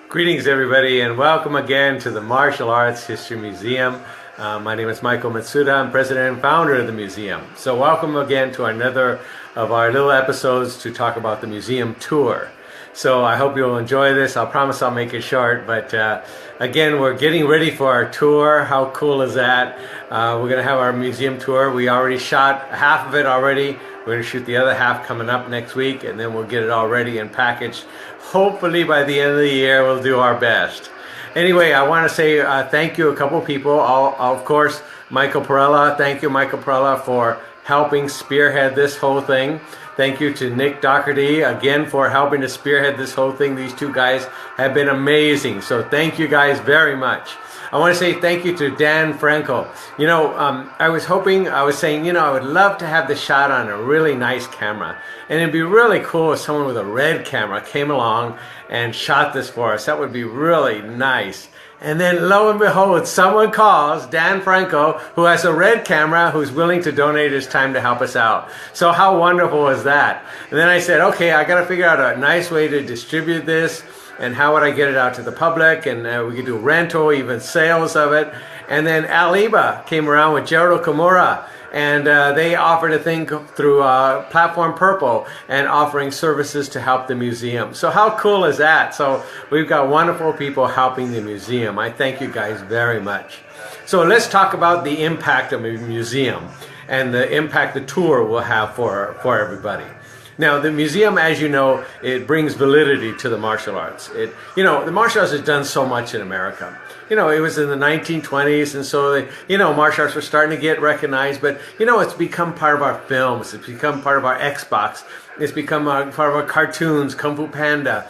Greetings everybody and welcome again to the Martial Arts History Museum. My name is Michael Matsuda. I'm president and founder of the museum. So welcome again to another of our little episodes to talk about the museum tour. So I hope you'll enjoy this. I'll promise I'll make it short, but again, we're getting ready for our tour. How cool is that? We're going to have our museum tour. We already shot half of it already. We're going to shoot the other half coming up next week, and then we'll get it all ready and packaged. Hopefully by the end of the year, we'll do our best. Anyway, I want to say thank you a couple people. Of course, Michael Perella. Thank you, Michael Perella, for helping spearhead this whole thing. Thank you to Nick Doherty again for helping to spearhead this whole thing. These two guys have been amazing. So thank you guys very much. I want to say thank you to Dan Franco. You know, I was saying, you know, I would love to have this shot on a really nice camera. And it'd be really cool if someone with a red camera came along and shot this for us. That would be really nice. And then lo and behold, someone calls Dan Franco, who has a red camera, who's willing to donate his time to help us out. So how wonderful is that? And then I said, okay, I got to figure out a nice way to distribute this. And how would I get it out to the public? And we could do rental, even sales of it. And then Aliba came around with Gerald Kimura. And they offered a thing through Platform Purple and offering services to help the museum. So how cool is that? So we've got wonderful people helping the museum. I thank you guys very much. So let's talk about the impact of a museum and the impact the tour will have for everybody. Now, the museum, as you know, it brings validity to the martial arts. You know, the martial arts has done so much in America. You know, it was in the 1920s, and so, you know, martial arts were starting to get recognized, but, you know, it's become part of our films. It's become part of our Xbox. It's become part of our cartoons, Kung Fu Panda.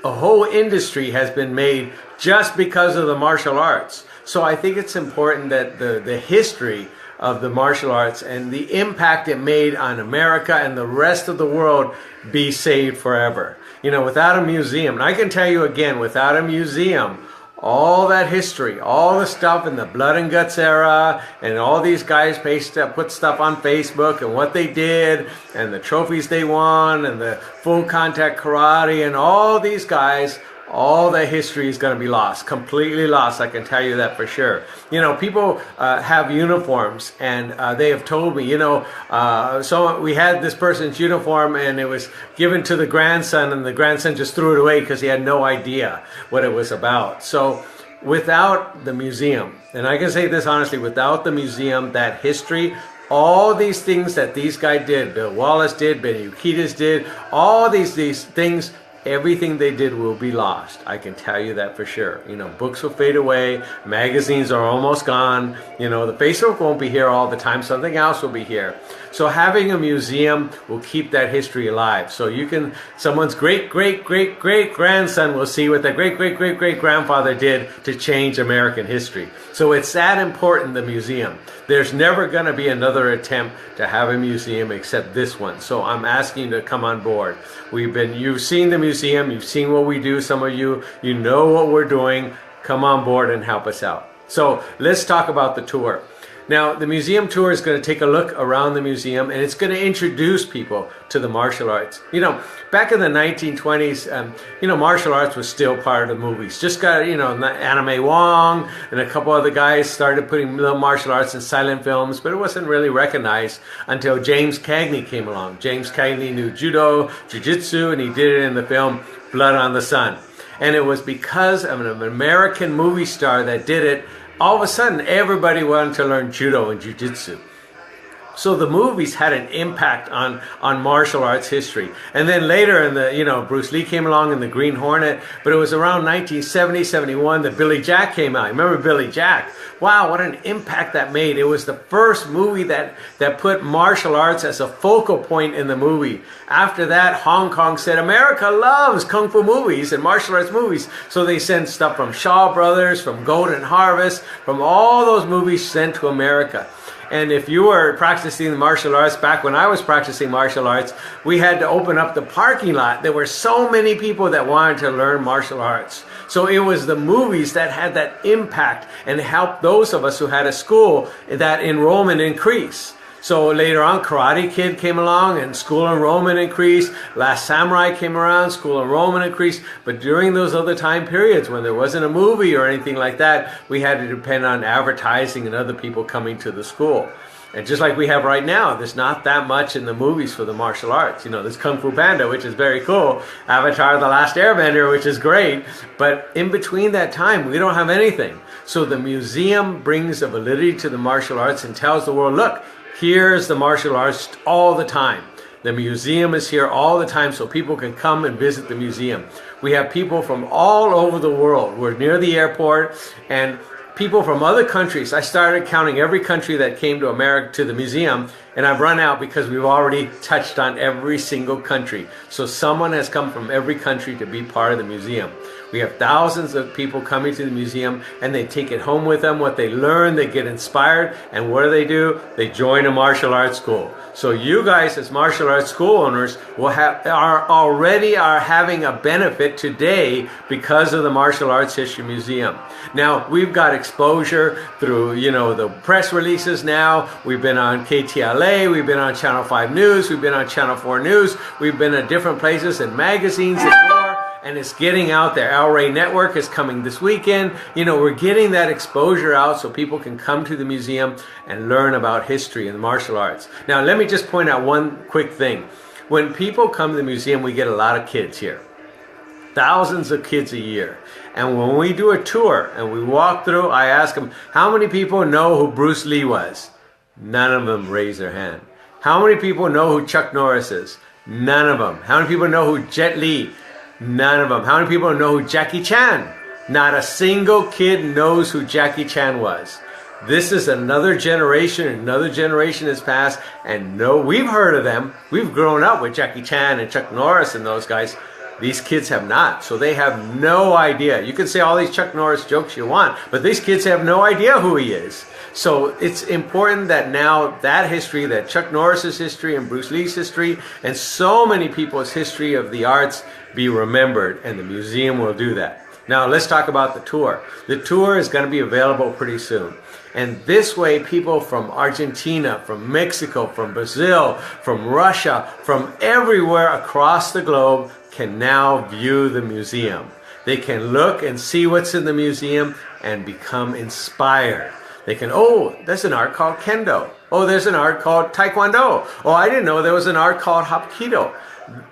A whole industry has been made just because of the martial arts. So I think it's important that the history of the martial arts and the impact it made on America and the rest of the world be saved forever. You know, without a museum, and I can tell you again, without a museum, all that history, all the stuff in the blood and guts era, and all these guys put stuff on Facebook and what they did, and the trophies they won, and the full contact karate, and all these guys, all that history is going to be lost, completely lost. I can tell you that for sure. You know, people have uniforms, and they have told me, you know, so we had this person's uniform, and it was given to the grandson, and the grandson just threw it away because he had no idea what it was about. So without the museum, and I can say this honestly, without the museum, that history, all these things that these guys did, Bill Wallace did, Benny Urquidez did, all these things, everything they did will be lost. I can tell you that for sure. You know, books will fade away. Magazines are almost gone. You know, the Facebook won't be here all the time. Something else will be here. So having a museum will keep that history alive. So you can, someone's great-great-great-great-grandson will see what their great-great-great-great-grandfather did to change American history. So it's that important, the museum. There's never going to be another attempt to have a museum except this one. So I'm asking you to come on board. You've seen the museum, you've seen what we do, some of you know what we're doing. Come on board and help us out. So let's talk about the tour. Now, the museum tour is going to take a look around the museum, and it's going to introduce people to the martial arts. You know, back in the 1920s, you know, martial arts was still part of the movies. Just got, you know, Anime Wong and a couple other guys started putting little martial arts in silent films, but it wasn't really recognized until James Cagney came along. James Cagney knew judo, jiu-jitsu, and he did it in the film Blood on the Sun. And it was because of an American movie star that did it. All of a sudden, everybody wanted to learn judo and jiu-jitsu. So the movies had an impact on martial arts history. And then later in the, you know, Bruce Lee came along in the Green Hornet, but it was around 1970, 71 that Billy Jack came out. Remember Billy Jack? Wow, what an impact that made. It was the first movie that put martial arts as a focal point in the movie. After that, Hong Kong said, America loves Kung Fu movies and martial arts movies. So they sent stuff from Shaw Brothers, from Golden Harvest, from all those movies sent to America. And if you were practicing the martial arts, back when I was practicing martial arts, we had to open up the parking lot. There were so many people that wanted to learn martial arts. So it was the movies that had that impact and helped those of us who had a school that enrollment increase. So later on, Karate Kid came along and school enrollment increased. Last Samurai came around, school enrollment increased. But during those other time periods when there wasn't a movie or anything like that, we had to depend on advertising and other people coming to the school. And just like we have right now, there's not that much in the movies for the martial arts. You know, there's Kung Fu Panda, which is very cool. Avatar: The Last Airbender, which is great. But in between that time, we don't have anything. So the museum brings a validity to the martial arts and tells the world, look, here's the martial arts all the time. The museum is here all the time so people can come and visit the museum. We have people from all over the world. We're near the airport, and people from other countries. I started counting every country that came to America, to the museum, and I've run out because we've already touched on every single country. So someone has come from every country to be part of the museum. We have thousands of people coming to the museum, and they take it home with them. What they learn, they get inspired, and what do? They join a martial arts school. So you guys as martial arts school owners are already having a benefit today because of the Martial Arts History Museum. Now, we've got exposure through, you know, the press releases now. We've been on KTLA, we've been on Channel 5 News, we've been on Channel 4 News, we've been at different places and magazines and more. And it's getting out there. El Rey Network is coming this weekend. You know, we're getting that exposure out so people can come to the museum and learn about history and martial arts. Now, let me just point out one quick thing. When people come to the museum, we get a lot of kids here. Thousands of kids a year. And when we do a tour and we walk through, I ask them, how many people know who Bruce Lee was? None of them raise their hand. How many people know who Chuck Norris is? None of them. How many people know who Jet Li? None of them. How many people know who Jackie Chan? Not a single kid knows who Jackie Chan was. This is another generation has passed, and no, we've heard of them. We've grown up with Jackie Chan and Chuck Norris and those guys. These kids have not, so they have no idea. You can say all these Chuck Norris jokes you want, but these kids have no idea who he is. So it's important that now that history, that Chuck Norris's history and Bruce Lee's history, and so many people's history of the arts be remembered, and the museum will do that. Now let's talk about the tour. The tour is going to be available pretty soon. And this way people from Argentina, from Mexico, from Brazil, from Russia, from everywhere across the globe can now view the museum. They can look and see what's in the museum and become inspired. They can, oh, there's an art called Kendo. Oh, there's an art called Taekwondo. Oh, I didn't know there was an art called Hapkido.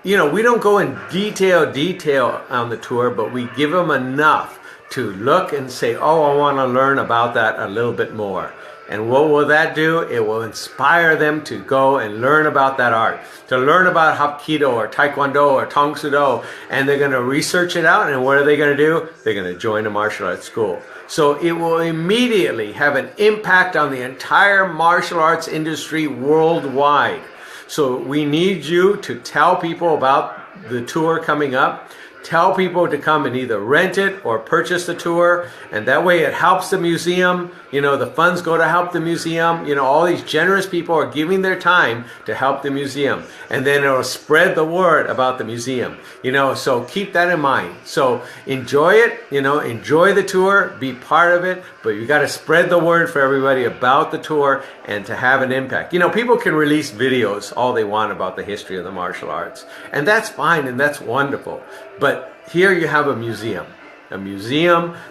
You know, we don't go in detail on the tour, but we give them enough to look and say, oh, I want to learn about that a little bit more. And what will that do? It will inspire them to go and learn about that art, to learn about Hapkido or Taekwondo or Tong Soo Do, and they're going to research it out, and what are they going to do? They're going to join a martial arts school. So it will immediately have an impact on the entire martial arts industry worldwide. So we need you to tell people about the tour coming up. Tell people to come and either rent it or purchase the tour, and that way it helps the museum. You know, the funds go to help the museum. You know, all these generous people are giving their time to help the museum, and then it'll spread the word about the museum. You know, so keep that in mind. So enjoy it, you know, enjoy the tour, be part of it, but you got to spread the word for everybody about the tour and to have an impact. You know, people can release videos all they want about the history of the martial arts, and that's fine and that's wonderful. But here you have a museum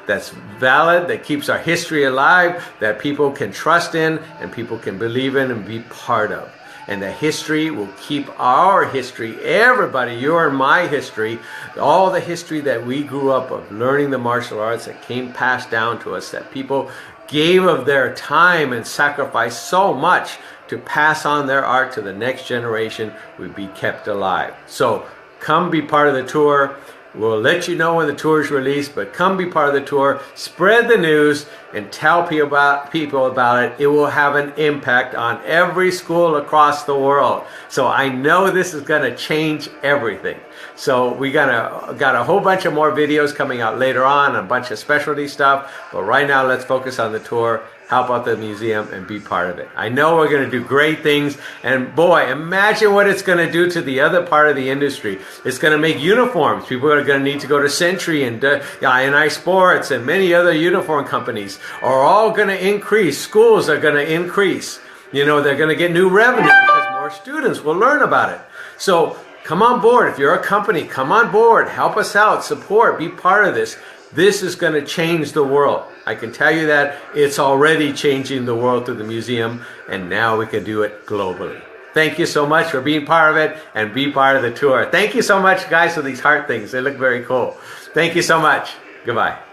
that's valid, that keeps our history alive, that people can trust in and people can believe in and be part of. And the history will keep our history, everybody, your and my history, all the history that we grew up of learning the martial arts that came passed down to us, that people gave of their time and sacrificed so much to pass on their art to the next generation, would be kept alive. So come be part of the tour. We'll let you know when the tour is released, but come be part of the tour, spread the news, and tell people about it. It will have an impact on every school across the world. So I know this is going to change everything. So we got a whole bunch of more videos coming out later on, a bunch of specialty stuff, but right now let's focus on the tour, help out the museum, and be part of it. I know we're going to do great things, and boy, imagine what it's going to do to the other part of the industry. It's going to make uniforms. People are going to need to go to Century and INI Sports and many other uniform companies are all going to increase. Schools are going to increase. You know, they're going to get new revenue because more students will learn about it. So come on board. If you're a company, come on board. Help us out. Support. Be part of this. This is going to change the world. I can tell you that it's already changing the world through the museum, and now we can do it globally. Thank you so much for being part of it and be part of the tour. Thank you so much, guys, for these heart things. They look very cool. Thank you so much. Goodbye.